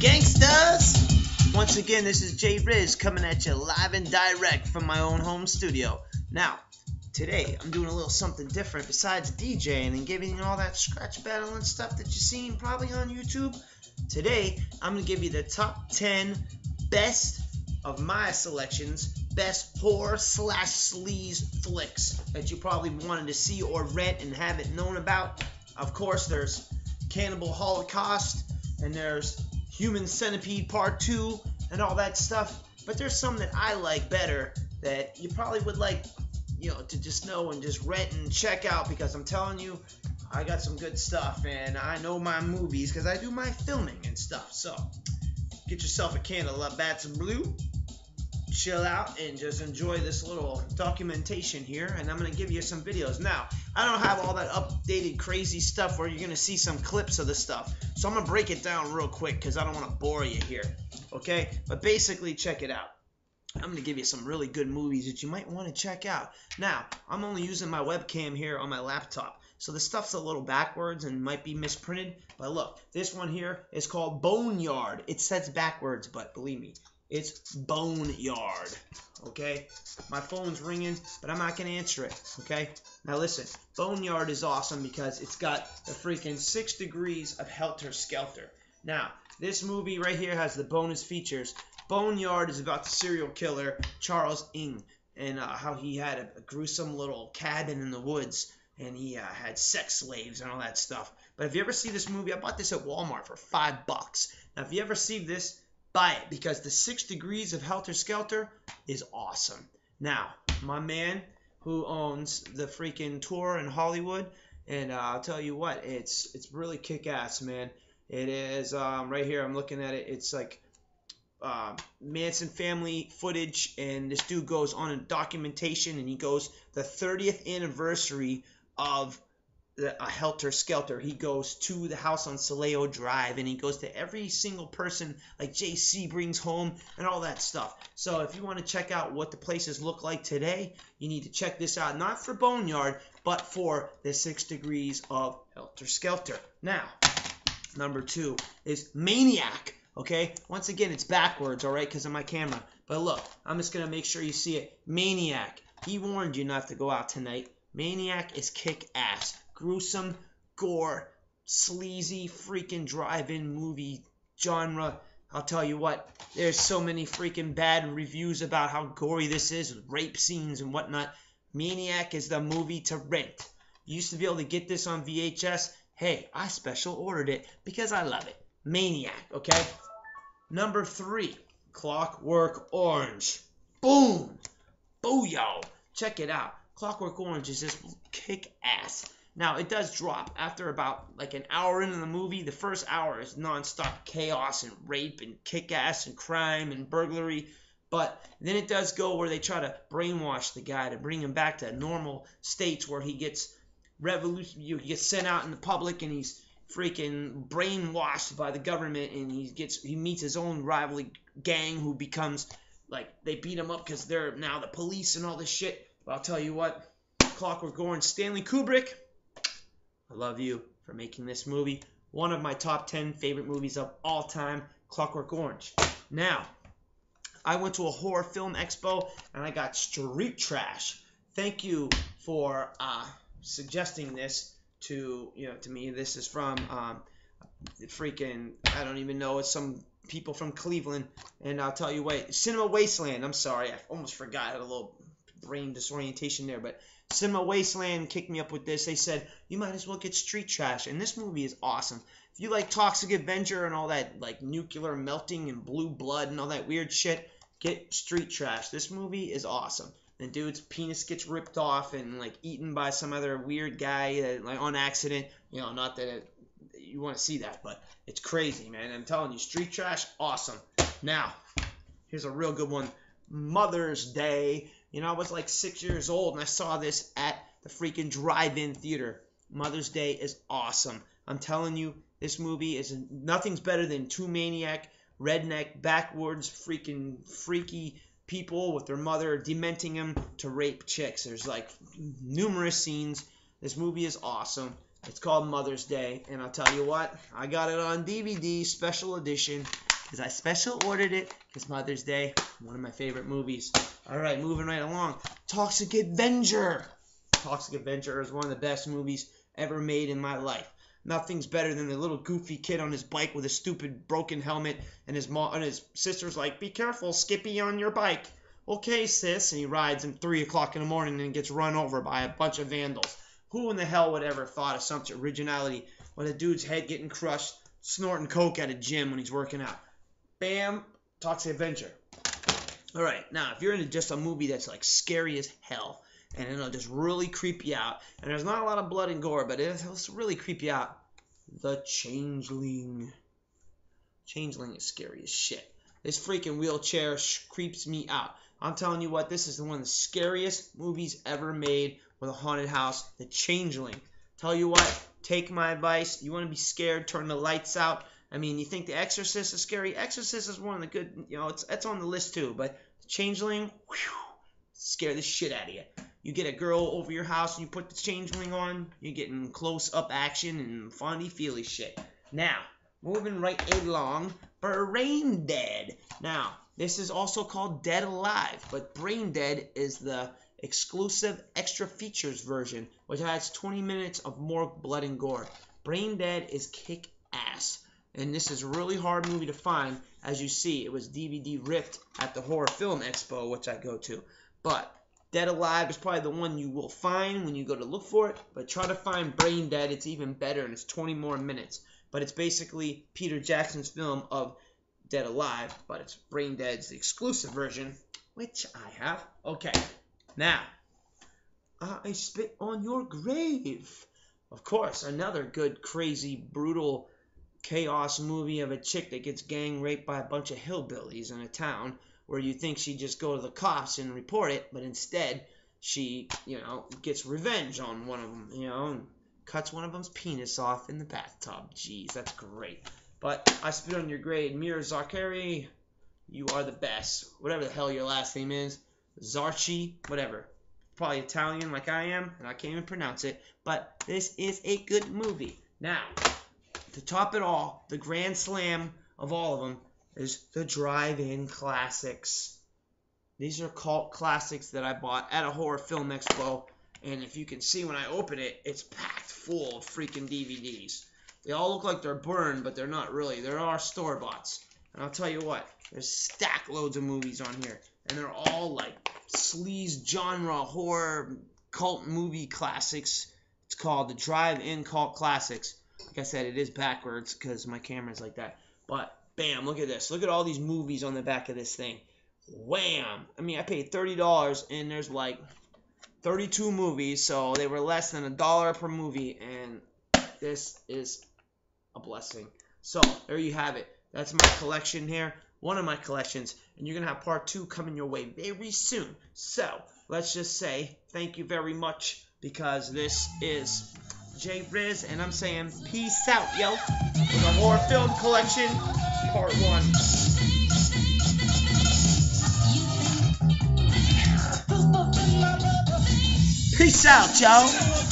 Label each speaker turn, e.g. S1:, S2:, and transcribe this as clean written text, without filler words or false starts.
S1: gangsters? Once again, this is J.RIZ coming at you live and direct from my own home studio. Now, today I'm doing a little something different besides DJing and giving you all that scratch battle and stuff that you've seen probably on YouTube. Today, I'm going to give you the top 10 best of my selections, best horror/sleaze flicks that you probably wanted to see or rent and haven't known about. Of course, there's Cannibal Holocaust, and there's Human Centipede Part 2, and all that stuff. But there's some that I like better that you probably would like, to just know and just rent and check out, because I'm telling you, I got some good stuff, and I know my movies because I do my filming and stuff. So, get yourself a candle, a bat some blue, chill out, and just enjoy this little documentation here, and I'm going to give you some videos. Now, I don't have all that updated crazy stuff where you're going to see some clips of the stuff, so I'm going to break it down real quick because I don't want to bore you here, okay? But basically, check it out. I'm going to give you some really good movies that you might want to check out. Now, I'm only using my webcam here on my laptop, so the stuff's a little backwards and might be misprinted, but look, this one here is called Boneyard. It says backwards, but believe me, it's Boneyard, okay? My phone's ringing, but I'm not going to answer it, okay? Now listen, Boneyard is awesome because it's got the freaking 6 degrees of Helter Skelter. Now, this movie right here has the bonus features. Boneyard is about the serial killer Charles Ng, and how he had a gruesome little cabin in the woods, and he had sex slaves and all that stuff. But if you ever see this movie, I bought this at Walmart for $5. Now, if you ever see this, buy it, because the 6 degrees of Helter Skelter is awesome. Now, my man who owns the freaking tour in Hollywood, and I'll tell you what, it's really kick-ass, man. It is, right here, I'm looking at it, it's like Manson family footage, and this dude goes on a documentation, and he goes the 30th anniversary of a Helter Skelter. He goes to the house on Saleo Drive, and he goes to every single person like JC brings home and all that stuff. So if you want to check out what the places look like today, you need to check this out, not for Boneyard, but for the 6 degrees of Helter Skelter. Now, number 2 is Maniac. Okay, once again, it's backwards, all right, because of my camera. But look, I'm just going to make sure you see it. Maniac. He warned you not to go out tonight. Maniac is kick-ass. Gruesome, gore, sleazy, freaking drive-in movie genre. I'll tell you what, there's so many freaking bad reviews about how gory this is, with rape scenes and whatnot. Maniac is the movie to rent. You used to be able to get this on VHS. Hey, I special ordered it because I love it. Maniac, okay? Number 3, Clockwork Orange. Boom! Booyah! Check it out. Clockwork Orange is just kick-ass. Now, it does drop after about like an hour into the movie. The first hour is non-stop chaos and rape and kick-ass and crime and burglary. But then it does go where they try to brainwash the guy to bring him back to normal states, where he gets he gets sent out in the public, and he's freaking brainwashed by the government, and he meets his own rival gang who becomes like, they beat him up because they're now the police and all this shit. But I'll tell you what, Clockwork Orange, Stanley Kubrick, I love you for making this movie. One of my top 10 favorite movies of all time, Clockwork Orange. Now, I went to a horror film expo, and I got Street Trash. Thank you for suggesting this to me. This is from freaking, I don't even know, it's some people from Cleveland, and I'll tell you what, Cinema Wasteland, I'm sorry, I almost forgot, I had a little brain disorientation there, but Cinema Wasteland kicked me up with this. They said, you might as well get Street Trash, and this movie is awesome. If you like Toxic Avenger and all that, like, nuclear melting and blue blood and all that weird shit, get Street Trash. This movie is awesome. The dude's penis gets ripped off and like eaten by some other weird guy like on accident. Not that you want to see that, but it's crazy, man. I'm telling you, Street Trash, awesome. Now, here's a real good one. Mother's Day. I was like 6 years old, and I saw this at the freaking drive-in theater. Mother's Day is awesome. I'm telling you, this movie is nothing's better than two maniac, redneck, backwards, freaking freaky people with their mother dementing them to rape chicks. There's like numerous scenes. This movie is awesome. It's called Mother's Day, and I'll tell you what, I got it on DVD, special edition, because I special ordered it because Mother's Day, one of my favorite movies. Alright, moving right along. Toxic Avenger. Toxic Avenger is one of the best movies ever made in my life. Nothing's better than the little goofy kid on his bike with a stupid broken helmet, and his mom and his sister's like, "Be careful, Skippy, on your bike." "Okay, sis," and he rides at 3 o'clock in the morning and gets run over by a bunch of vandals. Who in the hell would ever thought of such originality with a dude's head getting crushed, snorting coke at a gym when he's working out? Bam, Toxic Avenger. Alright, now if you're into just a movie that's like scary as hell, and it'll just really creep you out, and there's not a lot of blood and gore, but it'll really creep you out, The Changeling. Changeling is scary as shit. This freaking wheelchair creeps me out. I'm telling you what, this is one of the scariest movies ever made with a haunted house, The Changeling. Tell you what, take my advice. You want to be scared, turn the lights out. I mean, you think The Exorcist is scary? Exorcist is one of the good, it's on the list too, but The Changeling, whew, scare the shit out of you. You get a girl over your house and you put The Changeling on, you're getting close-up action and funny-feely shit. Now, moving right along, Brain Dead. Now, this is also called Dead Alive, but Brain Dead is the exclusive extra features version, which adds 20 minutes of more blood and gore. Brain Dead is kick-ass, and this is a really hard movie to find. As you see, it was DVD ripped at the Horror Film Expo, which I go to, but Dead Alive is probably the one you will find when you go to look for it, but try to find Brain Dead. It's even better, and it's 20 more minutes. But it's basically Peter Jackson's film of Dead Alive, but it's Brain Dead's the exclusive version, which I have. Okay, now, I Spit on Your Grave. Of course, another good, crazy, brutal, chaos movie of a chick that gets gang raped by a bunch of hillbillies in a town, where you think she'd just go to the cops and report it, but instead she, gets revenge on one of them, and cuts one of them's penis off in the bathtub. Jeez, that's great. But I Spit on Your Grave, Mira Zarkari, you are the best. Whatever the hell your last name is, Zarchi, whatever. Probably Italian like I am, and I can't even pronounce it, but this is a good movie. Now, to top it all, the grand slam of all of them is the drive-in classics. These are cult classics that I bought at a Horror Film Expo, and if you can see when I open it, it's packed full of freaking DVDs. They all look like they're burned, but they're not really. There are store-boughts. And I'll tell you what, there's stack loads of movies on here, and they're all like sleaze genre horror cult movie classics. It's called the Drive-In Cult Classics. Like I said, it is backwards because my camera's like that, but bam, look at this. Look at all these movies on the back of this thing. Wham! I mean, I paid $30, and there's like 32 movies, so they were less than $1 per movie, and this is a blessing. So, there you have it. That's my collection here. One of my collections, and you're going to have part 2 coming your way very soon. So, let's just say thank you very much, because this is J.RIZ, and I'm saying peace out, yo, with a horror film collection, part 1. Peace out, yo.